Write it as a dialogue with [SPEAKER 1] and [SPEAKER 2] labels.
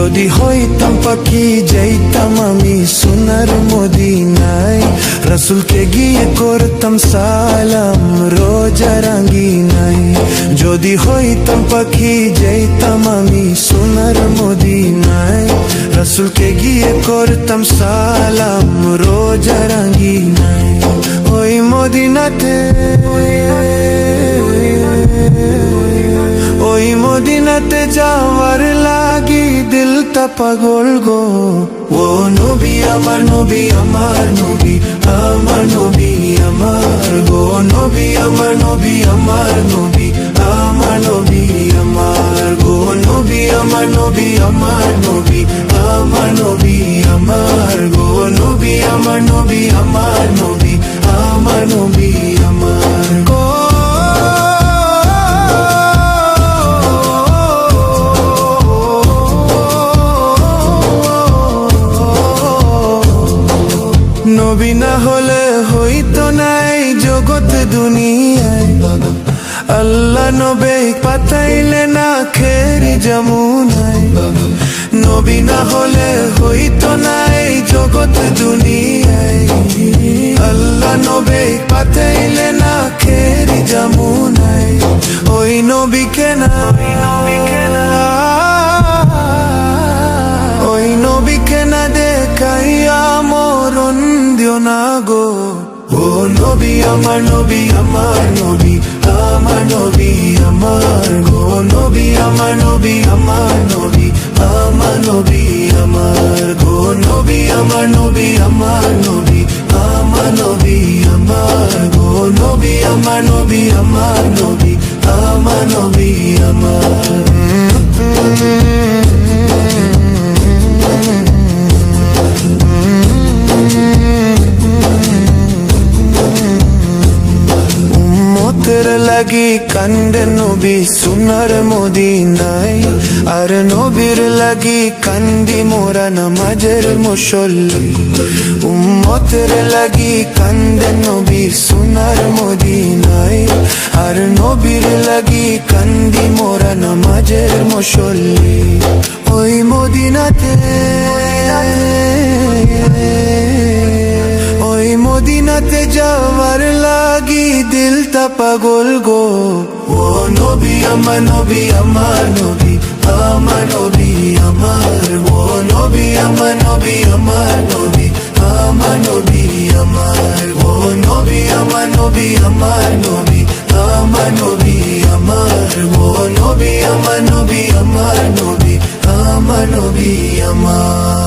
[SPEAKER 1] যদি হইতাম পাখি যাইতাম আমি সোনার মদিনায়, রাসূলকে গিয়ে করতাম সালাম রোজা রাঙ্গিনায়। যদি হইতাম পাখি যাইতাম আমি সোনার মদিনায়, রাসূলকে গিয়ে করতাম সালাম রোজা রাঙ্গিনায়। ওই মদিনাতে ওই মদিনাতে যাওয়ার লাগি দিলটা পাগল গো। ও নবী আমার নবী আমার নবী আমার নবী আমার গো, নবী আমার নবী আমার নবী আমার নবী আমার গো, নবী আমার নবী আমার নবী আমার নবী আমার গো, নবী আমার নবী আমার নবী আমার নবী আমার গো। নবী না হলে হইতো নাই জগৎ দুনিয়ায়, আল্লাহ নবী পাঠাইলে না খেরি যমুনায়। নবী না হলে হইতো নাই জগৎ দুনিয়ায়, আল্লাহ নবী পাঠাইলে না খেরি যমুনায়। ওই নবীকে না ওই নবীকে না দেখাইয়া মরণ দিও না গো। ও নবী আমার নবী আমার নবী আমার নবী আমার গো, নবী আমার নবী আমার নবী আমার নবী আমার গো, নবী আমার নবী আমার নবী আমার নবী আমার গো, নবী আমার নবী আমার নবী আমার নবী আমার। উম্মতের লাগি কান্দে নবী সোনার মদিনায়, আর নবীর লাগি কান্দি মোরা নামাজের মুসল্লি। উম্মতের লাগি কান্দে নবী সোনার মদিনায়, আর নবীর লাগি কান্দি মোরা নামাজের মুসল্লি। ওই মদিনাতে ওই মদিনাতে যাওয়ার লাগি দিলটা পাগল গো। ও নবী আমার নবী আমার নবী আমার নবী আমার ও নবী আমার নবী আমার নবী আমার নবী আমার ও নবী আমার নবী আমার নবী আমার নবী আমার ও নবী আমার নবী আমার নবী আমার নবী আমার।